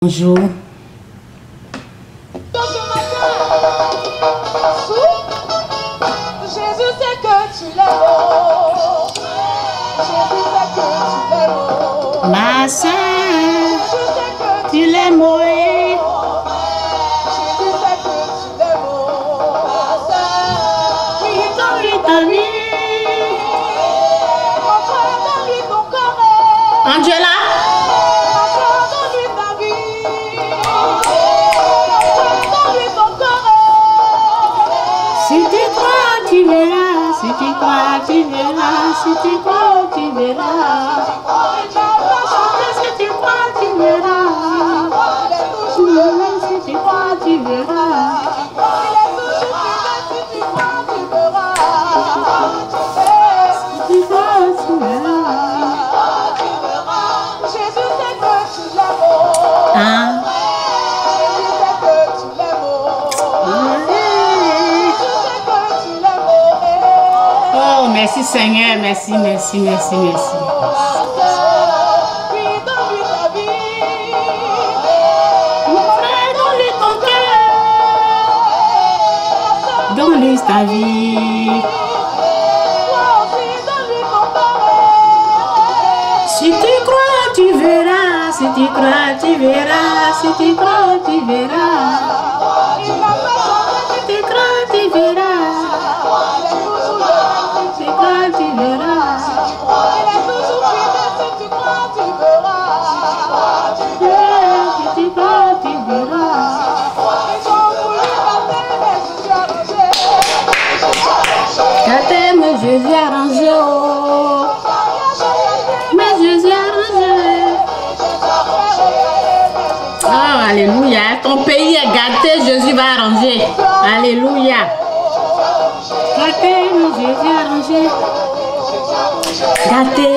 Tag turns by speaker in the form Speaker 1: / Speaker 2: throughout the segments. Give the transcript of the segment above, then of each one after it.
Speaker 1: Bonjour.
Speaker 2: Jésus sait que tu l'aimes. Jésus sait que tu l'aimes.
Speaker 1: Ma soeur, tu l'aimes, oui.
Speaker 2: Jésus sait que tu l'aimes. Ma soeur, oui, donne-lui ta vie. Mon frère, donne-lui ton corps.
Speaker 1: Angela.
Speaker 2: Ma soeur, donne-lui ta vie. Mon frère, donne-lui ton corps.
Speaker 1: Si tu crois, tu verras. Si tu crois, tu verras. Si tu crois, tu verras. Si tu crois, tu verras. Si tu crois, tu verras. Si tu crois, tu verras.
Speaker 2: Jésus sait que tu l'aimes.
Speaker 1: Hein?
Speaker 2: Jésus sait que tu l'aimes. Jésus sait que tu l'aimes.
Speaker 1: Oh, merci Seigneur. Merci, merci, merci, merci.
Speaker 2: Oui, donne-lui ta vie.
Speaker 1: Mon frère, donne-lui ton cœur. Donne-lui ta vie.
Speaker 2: Toi aussi, donne-lui ton corps.
Speaker 1: Si tu crois, tu verras. Si tu crois, tu verras. Si tu crois, tu verras.
Speaker 2: Il m'a fait chanter.
Speaker 1: Si tu crois, tu verras. Si tu crois, tu verras.
Speaker 2: Il est toujours fidèle. Si tu crois, tu verras.
Speaker 1: Si tu crois, tu verras.
Speaker 2: Ils ont voulu mater, mais je suis arrangé.
Speaker 1: Gâté, mais Jésus arrangé. Oh. Mais Jésus arrangé. Oh, alléluia. Ton pays est gâté, Jésus va arranger. Alléluia. Gâté, mais Jésus arrangé. Gâté.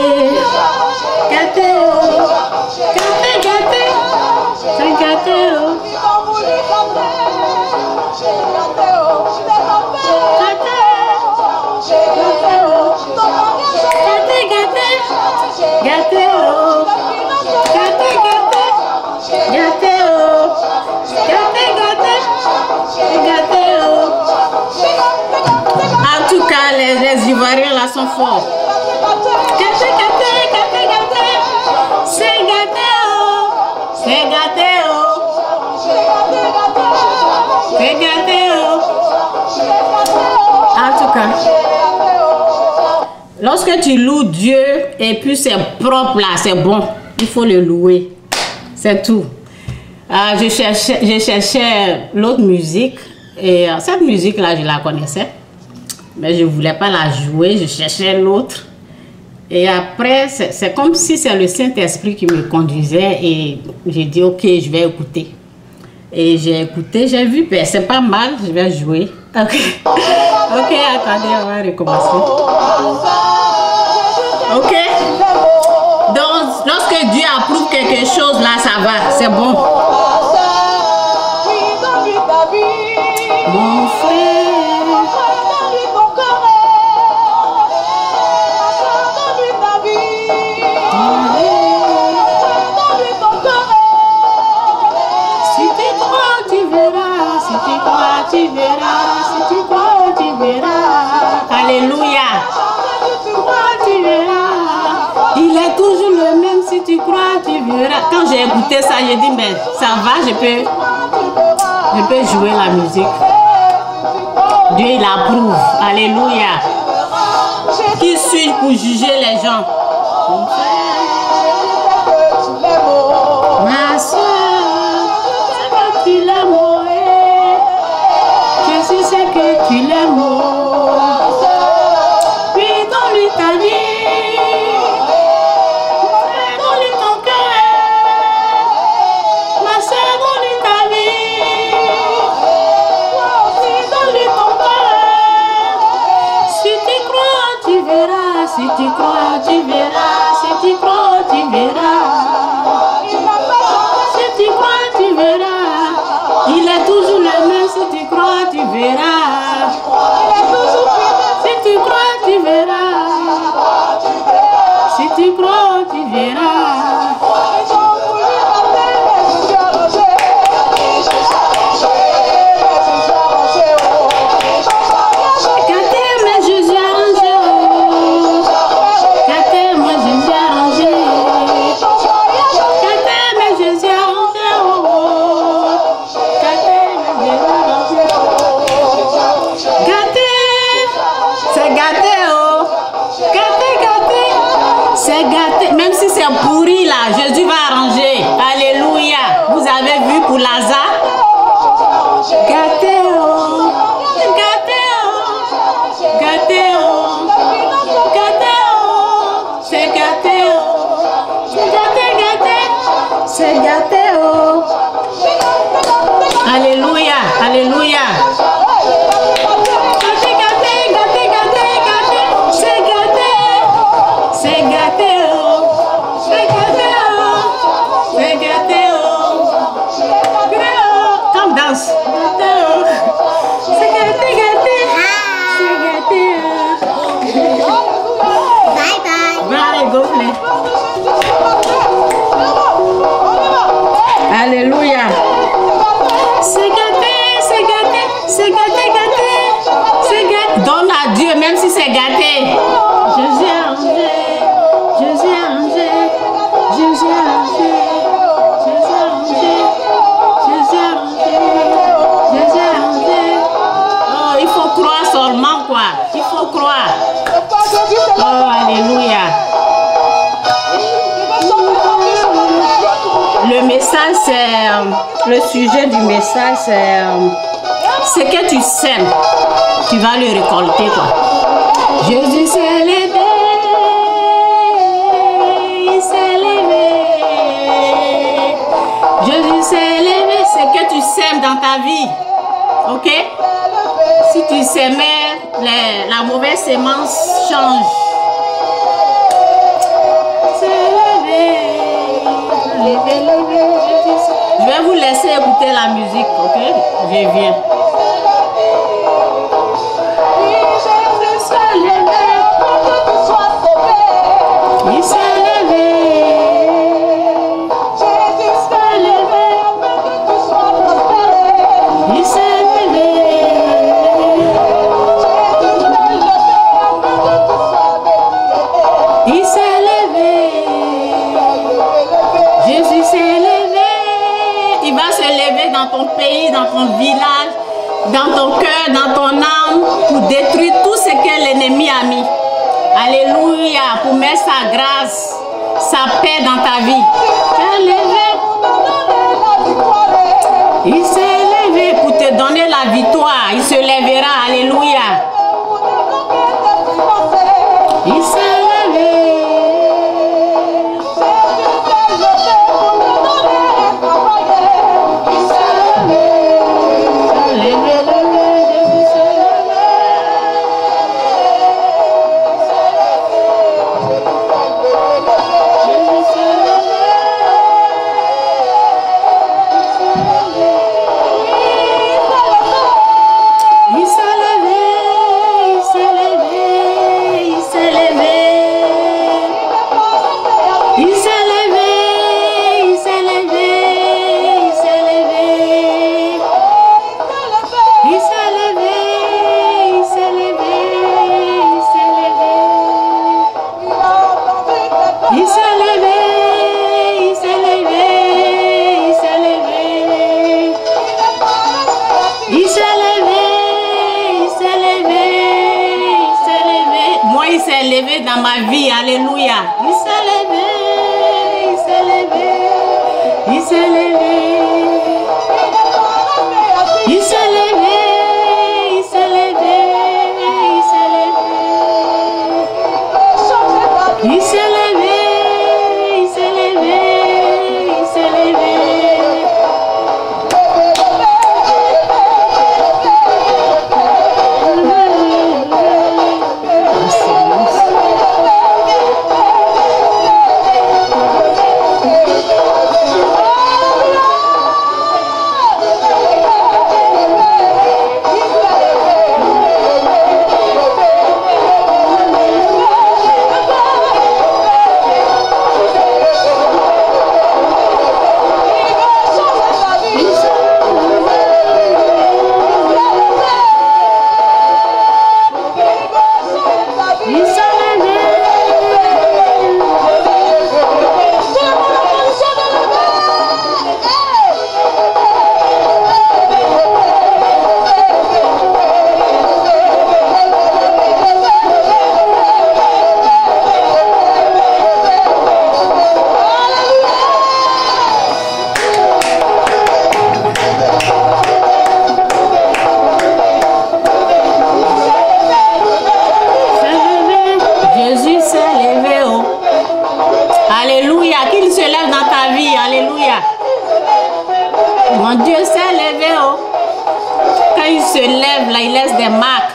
Speaker 1: Gâté, oh. Gâté, gâté. C'est gâté, oh.
Speaker 2: Ils ont voulu mater. J'ai gâté, oh. Je l'ai maté.
Speaker 1: Gâté.
Speaker 2: J'ai gâté, oh. Ton mariage,
Speaker 1: Gâté, gâté.
Speaker 2: j'ai
Speaker 1: Gâté, oh. Gâté, gâté. Gâté, oh. Gâté, gâté. Gâté, oh. En tout cas, les Ivoiriens là sont forts. Gâté, gâté, gâté, gâté. C'est gâté, oh. C'est gâté, oh. C'est gâté, oh. En tout cas, lorsque tu loues Dieu et puis c'est propre là, c'est bon, il faut le louer. C'est tout. Je cherchais l'autre musique et cette musique là, je la connaissais, mais je ne voulais pas la jouer, je cherchais l'autre. Et après, c'est comme si c'est le Saint-Esprit qui me conduisait et j'ai dit ok, je vais écouter. Et j'ai écouté, j'ai vu, ben, c'est pas mal, je vais jouer. Ok, ok, attendez, on va recommencer. Ok, donc lorsque Dieu approuve quelque chose, là, ça va, c'est bon. Mon frère, si tu crois, tu verras. Si tu crois, tu verras. Si tu crois, tu verras. Alléluia. Si tu crois, tu verras. Il est toujours le même. Si tu crois, tu verras. Quand j'ai écouté ça, j'ai dit, mais ça va, je peux jouer la musique. Dieu, il approuve. Alléluia. Qui suis-je pour juger les gens? Mon frère, ma soeur, c'est que tu l'aimes, Jésus sait que tu l'aimes. Puis donne-lui ta vie. Donne-lui ton cœur. Ma soeur, donne-lui ta vie. Donne-lui ton cœur. Si tu crois, tu verras. Si tu crois, tu verras. Si tu crois, tu verras. Si tu crois, tu verras. Il est toujours le même. Si tu crois, tu verras. Si tu crois, tu verras. Si tu crois, tu verras. pour Lazare. Gâté, oh. Gâté, oh. Gâté, oh. Gâté, oh. C'est gâté, oh. C'est gâté, gâté. C'est gâté, oh. Alléluia, alléluia. Gâté, gâté, gâté, gâté, gâté. C'est gâté. C'est gâté, oh. C'est gâté, oh. C'est gâté, oh. Come danse. Gâté, oh. C'est gâté, gâté. C'est gâté, oh. Bye bye. Bye, go play. Alléluia. C'est gâté, c'est gâté, c'est gâté, gâté. C'est gâté. Donne à Dieu même si c'est gâté. Jésus a rangé, Jésus a rangé, Jésus a rangé, Jésus a rangé, Jésus a rangé, Jésus a rangé. Oh, il faut croire seulement quoi. Il faut croire. Oh, alléluia. Le message, c'est le sujet du message, c'est ce que tu sèmes, tu vas le récolter quoi. Jésus s'est levé, il s'est levé. Jésus s'est levé, c'est que tu sèmes dans ta vie, ok? Si tu sèmais, la mauvaise sémence change. Je vais vous laisser écouter la musique, ok? Je viens. Il s'est levé. Il s'est levé. Il s'est levé. Il s'est levé. Jésus s'est levé. Il va se lever dans ton pays, dans ton village, dans ton cœur, dans ton âme, pour détruire tout ce que l'ennemi a mis. Alléluia, pour mettre sa grâce, sa paix dans ta vie. Il s'est levé pour te donner la victoire. Il se lèvera. Alléluia. Il s'est levé. Dans ma vie, alléluia. Il s'est levé, il s'est levé, il s'est levé, il s'est levé, il s'est levé, il s'est levé, il s'est levé, il s'est levé, il s'est levé. Mon Dieu s'est levé. Oh. Quand il se lève, là, il laisse des marques.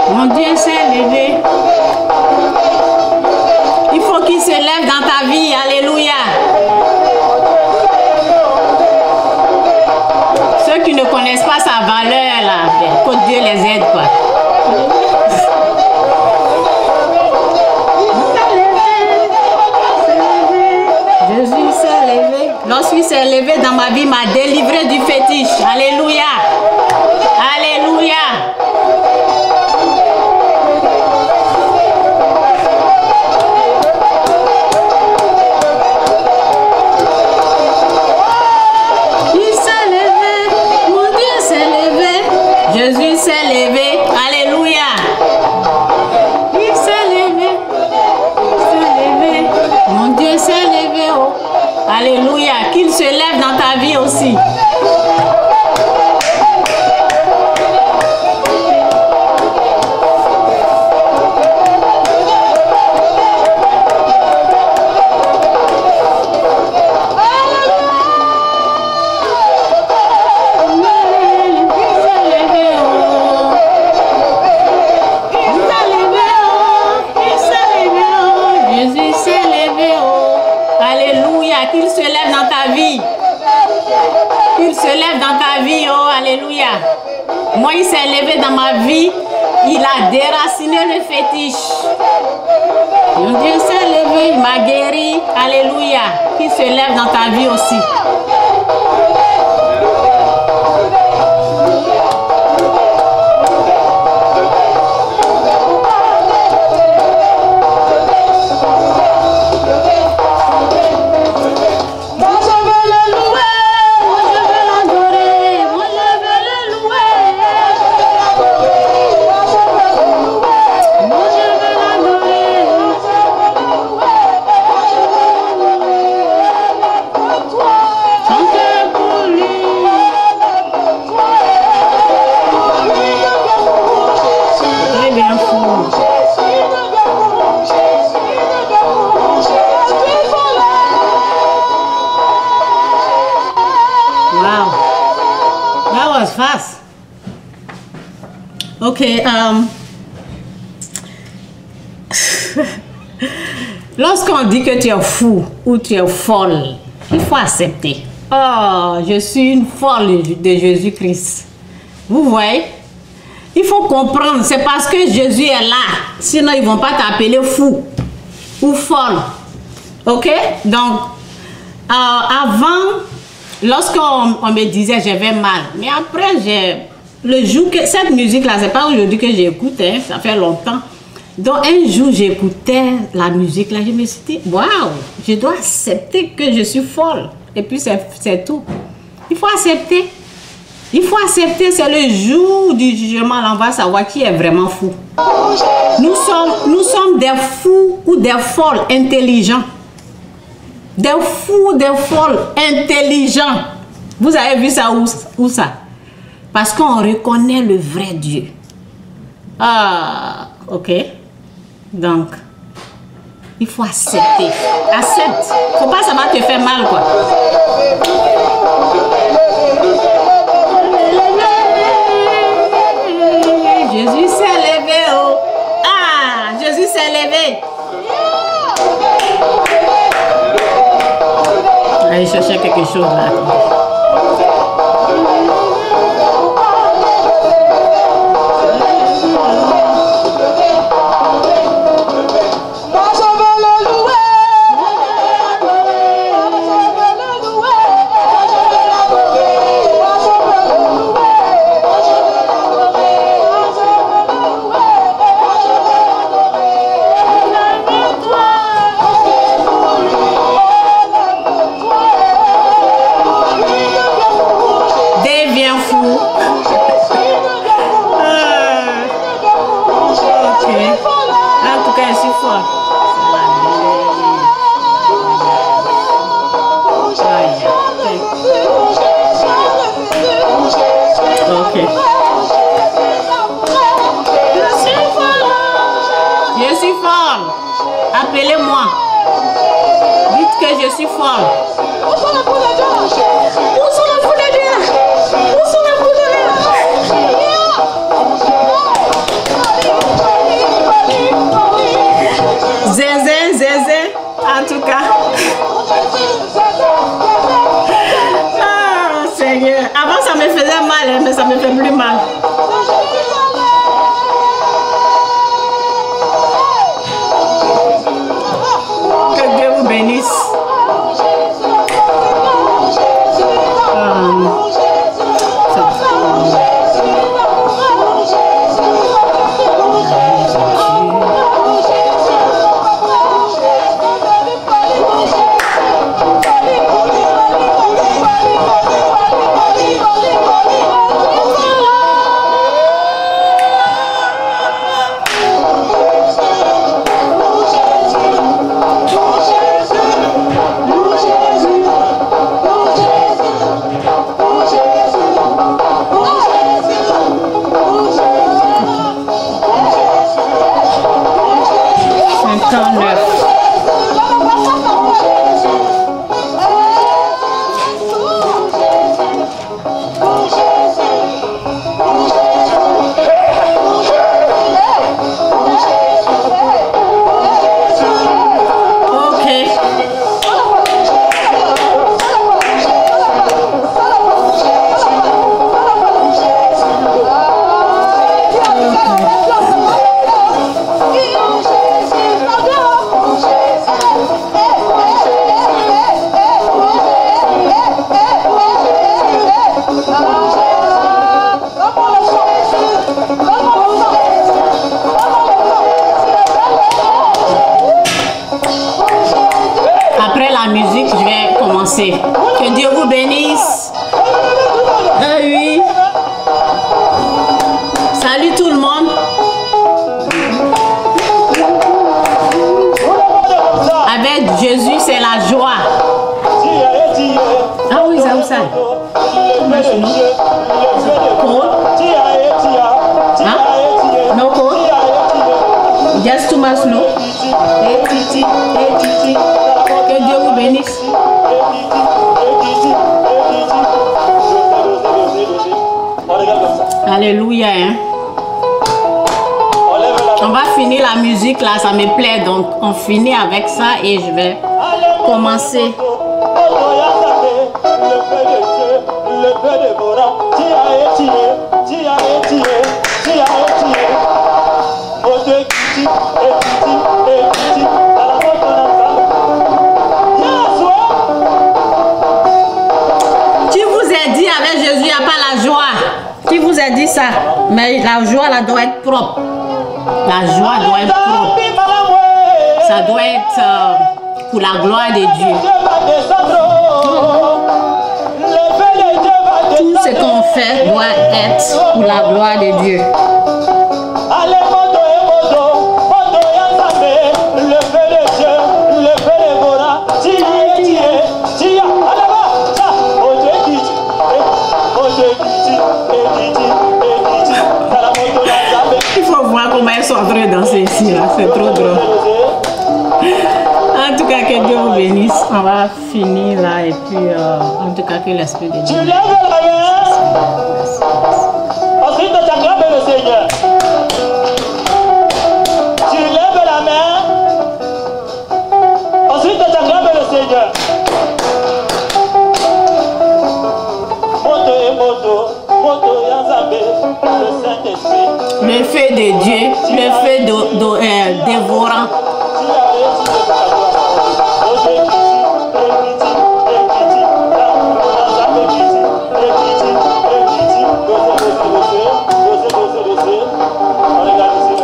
Speaker 1: Mon Dieu s'est levé. Il faut qu'il se lève dans ta vie. Alléluia. Ceux qui ne connaissent pas sa valeur, là, que Dieu les aide, quoi. Jésus s'est levé. Lorsqu'il s'est levé dans ma vie, il m'a délivré du fétiche. Alléluia. Alléluia. Jésus s'est levé. Alléluia. Il s'est levé. Il s'est levé. Mon Dieu s'est levé. Oh. Alléluia. Qu'il se lève dans ta vie aussi. Qu'il se lève dans ta vie. Qu'il se lève dans ta vie. Oh, alléluia. Moi, il s'est levé dans ma vie. Il a déraciné le fétiche. Mon Dieu s'est levé. Il m'a guéri. Alléluia. Qu'il se lève dans ta vie aussi. Fast. Ok. Lorsqu'on dit que tu es fou ou tu es folle, il faut accepter. Oh, je suis une folle de Jésus-Christ. Vous voyez? Il faut comprendre. C'est parce que Jésus est là. Sinon, ils ne vont pas t'appeler fou ou folle. Ok? Donc, avant... Lorsqu'on me disait j'avais mal, mais après le jour que cette musique là, c'est pas aujourd'hui que j'écoute, hein, ça fait longtemps. Donc un jour j'écoutais la musique là, je me suis dit waouh, je dois accepter que je suis folle. Et puis c'est tout. Il faut accepter. Il faut accepter, c'est le jour du jugement, là on va savoir qui est vraiment fou. Nous sommes des fous ou des folles intelligents. Des fous, des folles, intelligents. Vous avez vu ça où ça? Parce qu'on reconnaît le vrai Dieu. Ah, ok. Donc, il faut accepter. Accepte. Faut pas, ça va te faire mal, quoi. Jésus s'est levé, oh. Ah, Jésus s'est levé. Allez chercher quelque chose là. appelez-moi. Dites que je suis folle.
Speaker 2: Où sont les fous de Dieu?
Speaker 1: Où sont les fous de Dieu? Où sont les fous de Dieu? Zézé, zézé, en tout cas. Ah, Seigneur. Avant, ça me faisait mal, hein, mais ça me fait plus mal. Que Dieu vous bénisse. Après la musique, je vais commencer. Que Dieu vous bénisse. Ah oui. Salut tout le monde. Avec Jésus, c'est la joie. Ah oui, ça vous ça. Hein? No code? Just too much, no? Hey, titi, hey, titi. Que Dieu vous bénisse. Alléluia. Hein? On va finir la musique là, ça me plaît. Donc on finit avec ça et je vais commencer. Qui vous a dit avec Jésus, il n'y a pas la joie? Qui vous a dit ça? Mais la joie là doit être propre. La joie doit être propre. Ça doit être pour la gloire de Dieu. Tout ce qu'on fait doit être pour la gloire de Dieu. Il faut voir comment ils sont en train de danser ici, là. C'est trop drôle. En tout cas, que Dieu vous bénisse. On va finir là et puis en tout cas que l'Esprit de Dieu.
Speaker 3: Tu lèves la main. Ensuite, tu acclames le Seigneur. Tu lèves la main. Ensuite, tu acclames le Seigneur. Moto et moto, moto Yanzambe, le Saint-Esprit.
Speaker 1: Le feu de Dieu, le feu dévorant.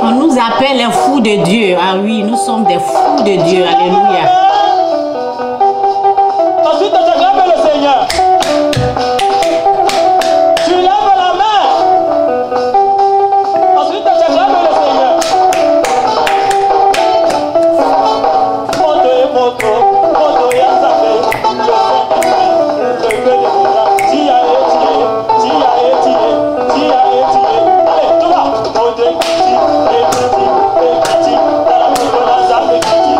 Speaker 1: On nous appelle les fous de Dieu. Ah oui, nous sommes des fous de Dieu. Alléluia.
Speaker 3: Ensuite, tu acclames le Seigneur. Tu lèves la main. Ensuite, tu acclames le Seigneur. Moto et moto, moto Yanzambe, le Saint-Esprit, le feu de Bora. Tia et tia, tia et tia, tia et tia. Allez, tout va. Moto et kiti, dans la moto Yanzambe kiti,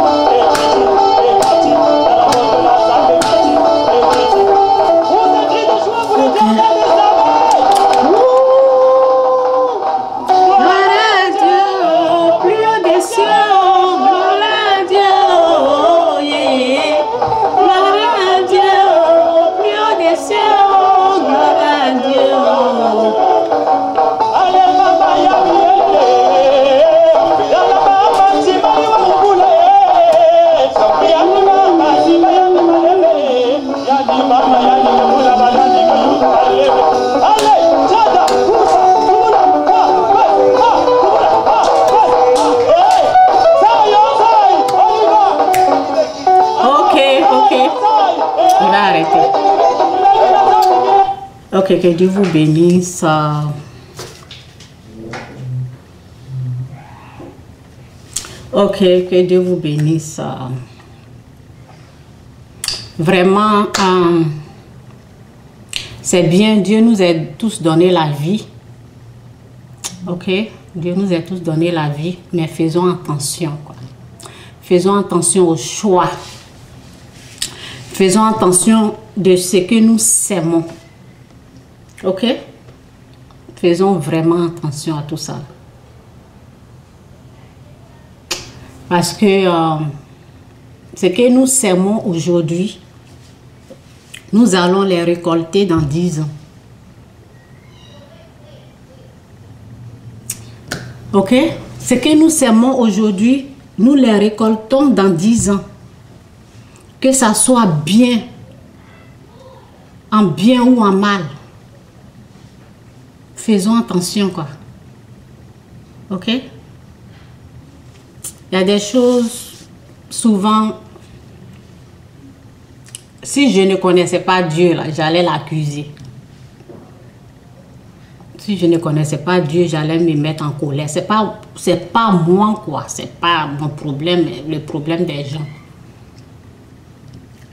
Speaker 1: Ok, que Dieu vous bénisse. Ok, que Dieu vous bénisse. Vraiment, c'est bien, Dieu nous a tous donné la vie. Ok, Dieu nous a tous donné la vie, mais faisons attention, quoi. Faisons attention au choix. Faisons attention de ce que nous s'aimons. Ok? Faisons vraiment attention à tout ça. Parce que ce que nous s'aimons aujourd'hui, nous allons les récolter dans 10 ans. Ok? Ce que nous s'aimons aujourd'hui, nous les récoltons dans 10 ans. Que ça soit bien, en bien ou en mal. Faisons attention, quoi. Ok? Il y a des choses, souvent, si je ne connaissais pas Dieu, là, j'allais l'accuser. Si je ne connaissais pas Dieu, j'allais me mettre en colère. C'est pas moi, quoi. C'est pas mon problème, le problème des gens.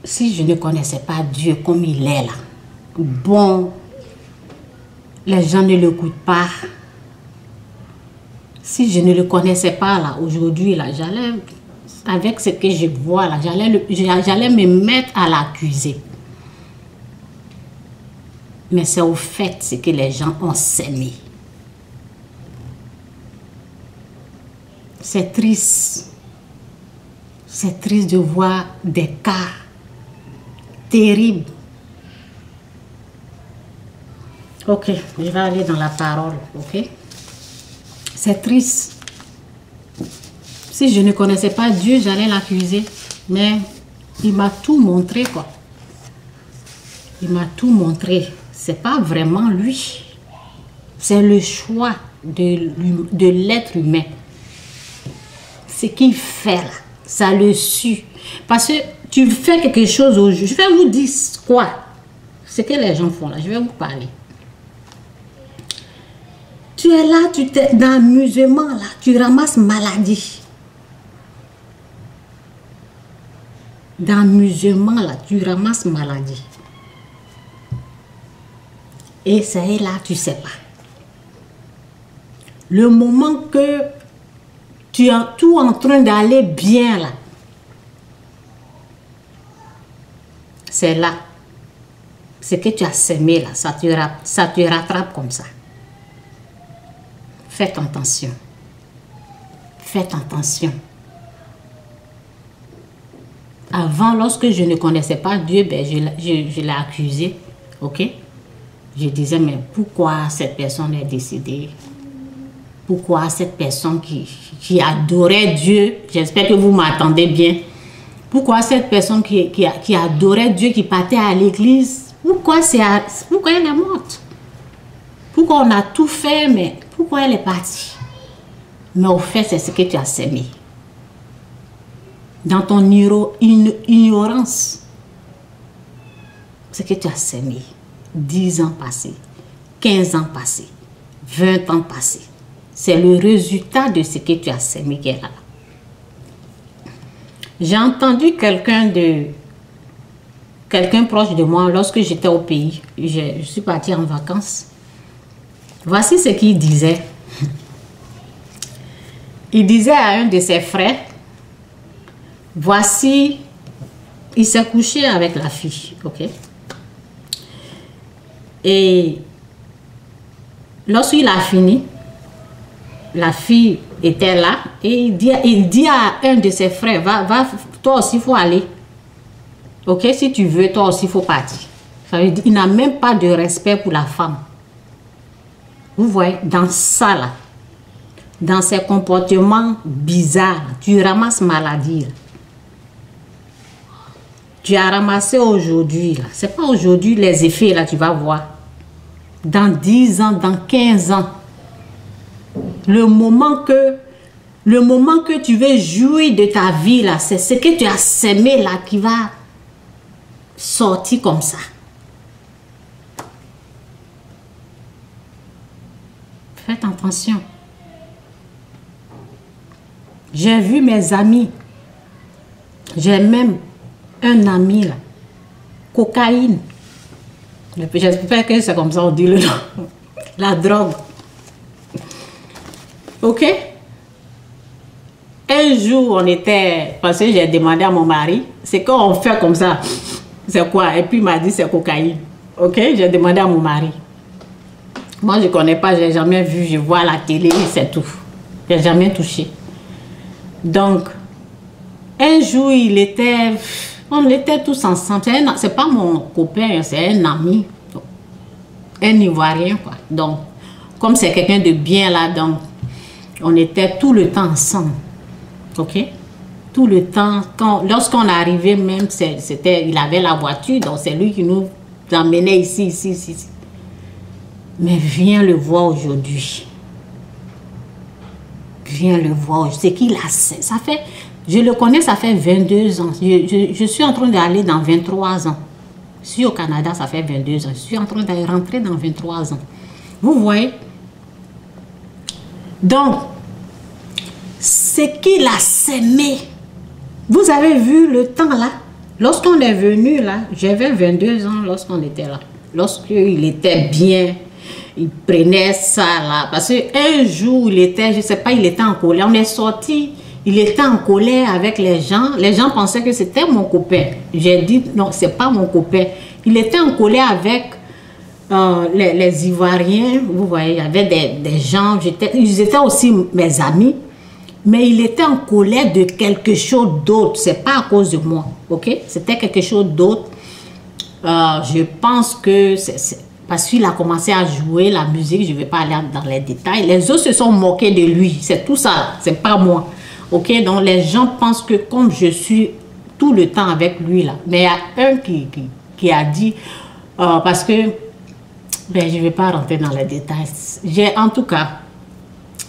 Speaker 1: Si je ne connaissais pas Dieu comme il est là, bon, les gens ne l'écoutent pas. Si je ne le connaissais pas là, aujourd'hui, là, j'allais, avec ce que je vois là, j'allais me mettre à l'accuser. Mais c'est au fait ce que les gens ont sémé. C'est triste. C'est triste de voir des cas terribles. Ok, je vais aller dans la parole, ok? C'est triste. Si je ne connaissais pas Dieu, j'allais l'accuser. Mais il m'a tout montré, quoi. Il m'a tout montré. C'est pas vraiment lui. C'est le choix de l'être humain. Ce qu'il fait là, ça le suit. Parce que tu fais quelque chose aujourd'hui. Je vais vous dire quoi? Ce que les gens font là. Je vais vous parler. Tu es là, tu es dans l'amusement là, tu ramasses maladie. Dans l'amusement là, tu ramasses maladie. Et c'est là, tu ne sais pas. Le moment que tu es tout en train d'aller bien là, c'est là. Ce que tu as semé là, ça te rattrape comme ça. Faites attention. Faites attention. Avant, lorsque je ne connaissais pas Dieu, ben, je l'ai accusé. Ok? Je disais, mais pourquoi cette personne est décédée? Pourquoi cette personne qui adorait Dieu, j'espère que vous m'entendez bien, pourquoi cette personne qui adorait Dieu, qui partait à l'église, pourquoi elle est morte? Pourquoi on a tout fait, mais pourquoi elle est partie? Mais au fait, c'est ce que tu as semé. Dans ton ignorance, ce que tu as semé. 10 ans passés, 15 ans passés, 20 ans passés. C'est le résultat de ce que tu as semé qui est là. J'ai entendu quelqu'un proche de moi lorsque j'étais au pays. Je suis partie en vacances. Voici ce qu'il disait. Il disait à un de ses frères, voici, il s'est couché avec la fille, ok? Et lorsqu'il a fini, la fille était là et il dit à un de ses frères, va, toi aussi il faut aller. Ok, si tu veux, toi aussi il faut partir. Ça veut dire, il n'a même pas de respect pour la femme. Vous voyez, dans ça là, dans ces comportements bizarres, tu ramasses maladie. Là. Tu as ramassé aujourd'hui, là. C'est pas aujourd'hui les effets, là, tu vas voir. Dans 10 ans, dans 15 ans, le moment que tu veux jouir de ta vie, là, c'est ce que tu as semé, là, qui va sortir comme ça. Faites attention. J'ai vu mes amis. J'ai même un ami là. Cocaïne. J'espère que c'est comme ça on dit le nom. La drogue. Ok? Un jour, on était... Parce que j'ai demandé à mon mari, c'est quand on fait comme ça. C'est quoi? Et puis il m'a dit c'est cocaïne. Ok? J'ai demandé à mon mari. Moi, je ne connais pas, je n'ai jamais vu, je vois à la télé, c'est tout. Je n'ai jamais touché. Donc, un jour, on était tous ensemble. C'est pas mon copain, c'est un ami. Un Ivoirien, quoi. Donc, comme c'est quelqu'un de bien là, donc, on était tout le temps ensemble. Ok? Tout le temps. Lorsqu'on arrivait même, il avait la voiture, donc c'est lui qui nous emmenait ici. Mais viens le voir aujourd'hui. Viens le voir. C'est qu'il a... Ça fait... Je le connais, ça fait 22 ans. Je suis en train d'aller dans 23 ans. Je suis au Canada, ça fait 22 ans. Je suis en train de rentrer dans 23 ans. Vous voyez? Donc, c'est qu'il a sémé. Vous avez vu le temps là? Lorsqu'on est venu là, j'avais 22 ans lorsqu'on était là. Lorsqu'il était bien, il prenait ça là. Parce qu'un jour, je ne sais pas, il était en colère. On est sorti, il était en colère avec les gens. Les gens pensaient que c'était mon copain. J'ai dit, non, ce n'est pas mon copain. Il était en colère avec les Ivoiriens. Vous voyez, il y avait des gens, ils étaient aussi mes amis. Mais il était en colère de quelque chose d'autre. Ce n'est pas à cause de moi, ok? C'était quelque chose d'autre. Je pense que parce qu'il a commencé à jouer la musique, je ne vais pas aller dans les détails. Les autres se sont moqués de lui, c'est tout ça, c'est pas moi. Ok, donc les gens pensent que comme je suis tout le temps avec lui là, mais il y a un qui a dit, parce que, ben, je ne vais pas rentrer dans les détails. En tout cas,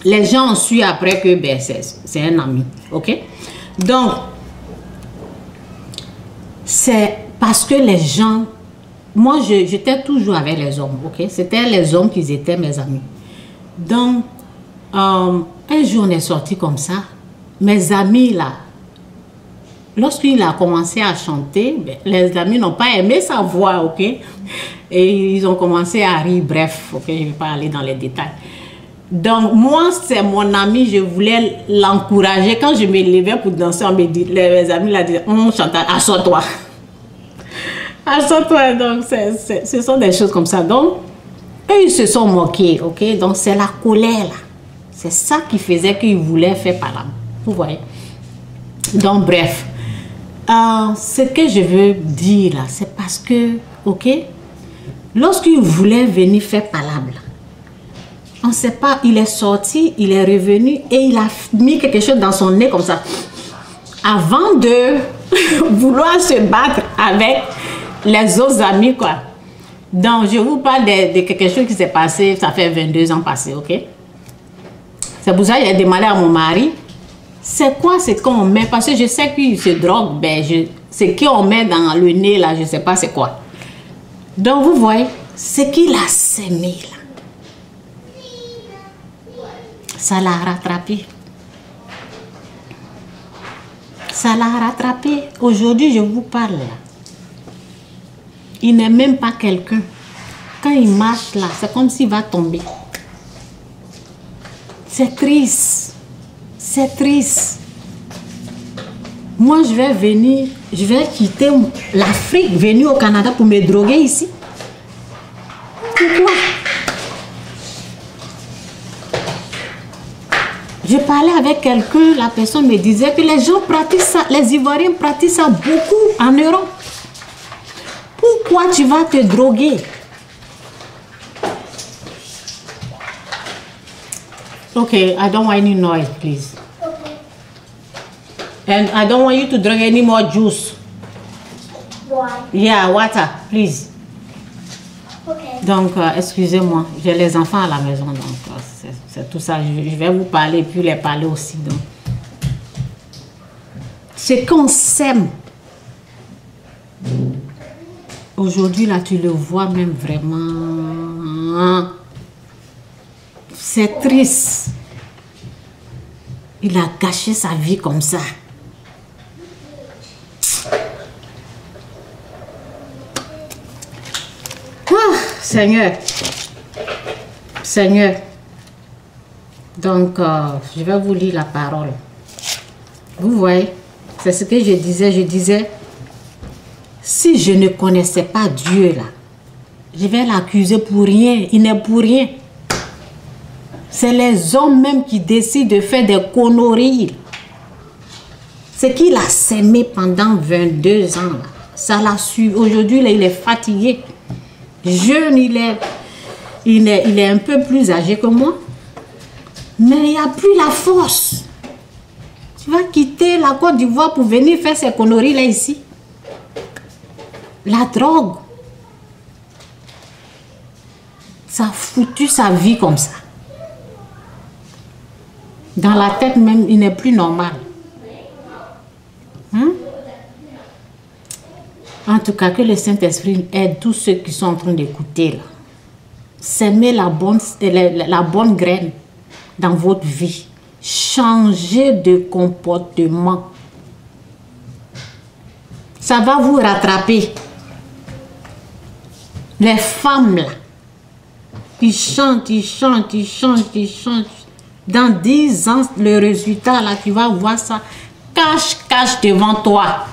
Speaker 1: les gens ont su après que ben, c'est un ami, ok? Donc, c'est parce que les gens... Moi, j'étais toujours avec les hommes, ok? C'était les hommes qui étaient mes amis. Donc, un jour, on est sorti comme ça. Mes amis, là, lorsqu'il a commencé à chanter, ben, les amis n'ont pas aimé sa voix, ok? Et ils ont commencé à rire, bref, ok? Je ne vais pas aller dans les détails. Donc, moi, c'est mon ami, je voulais l'encourager. Quand je me levais pour danser, on me dit, les amis là disaient, Chantal, assois-toi. Assois-toi. Donc, ce sont des choses comme ça. Donc, eux, ils se sont moqués, ok? Donc, c'est la colère, là. C'est ça qui faisait qu'ils voulaient faire par là. Vous voyez? Donc, bref. Ce que je veux dire, là, c'est parce que, ok? Lorsqu'ils voulaient venir faire palabre, on ne sait pas, il est sorti, il est revenu et il a mis quelque chose dans son nez comme ça. Avant de vouloir se battre avec les autres amis, quoi. Donc, je vous parle de quelque chose qui s'est passé, ça fait 22 ans passé, ok? C'est pour ça que j'ai demandé à mon mari, c'est quoi ce qu'on met? Parce que je sais qu'il se drogue, ben, ce qu'on met dans le nez, là, je ne sais pas c'est quoi. Donc, vous voyez, ce qu'il a sémé, là. Ça l'a rattrapé. Ça l'a rattrapé. Aujourd'hui, je vous parle là. Il n'est même pas quelqu'un. Quand il marche là, c'est comme s'il va tomber. C'est triste. C'est triste. Moi, je vais venir, je vais quitter l'Afrique, venir au Canada pour me droguer ici. Pourquoi? Je parlais avec quelqu'un, la personne me disait que les gens pratiquent ça, les Ivoiriens pratiquent ça beaucoup en Europe. Pourquoi tu vas te droguer? Okay, I don't want any noise, please.
Speaker 2: Okay.
Speaker 1: And I don't want you to drink any more juice.
Speaker 2: Why?
Speaker 1: Yeah, water, please.
Speaker 2: Okay.
Speaker 1: Donc, excusez-moi, j'ai les enfants à la maison, donc c'est tout ça. Je vais vous parler et puis les parler aussi. Donc, ce qu'on sème, aujourd'hui, là, tu le vois même vraiment. C'est triste. Il a gâché sa vie comme ça. Ah, Seigneur. Seigneur. Donc, je vais vous lire la parole. Vous voyez, c'est ce que je disais. Je disais, si je ne connaissais pas Dieu là, je vais l'accuser pour rien. Il n'est pour rien. C'est les hommes même qui décident de faire des conneries. Ce qu'il a sémé pendant 22 ans, là, ça l'a su. Aujourd'hui, il est fatigué. Jeune, il est un peu plus âgé que moi. Mais il n'y a plus la force. Tu vas quitter la Côte d'Ivoire pour venir faire ces conneries là ici. La drogue. Ça a foutu sa vie comme ça. Dans la tête même, il n'est plus normal. Hein? En tout cas, que le Saint-Esprit aide tous ceux qui sont en train d'écouter là. S'aimer la bonne graine dans votre vie. Changez de comportement. Ça va vous rattraper. Les femmes là, ils chantent. Dans 10 ans, le résultat là, tu vas voir ça cache devant toi.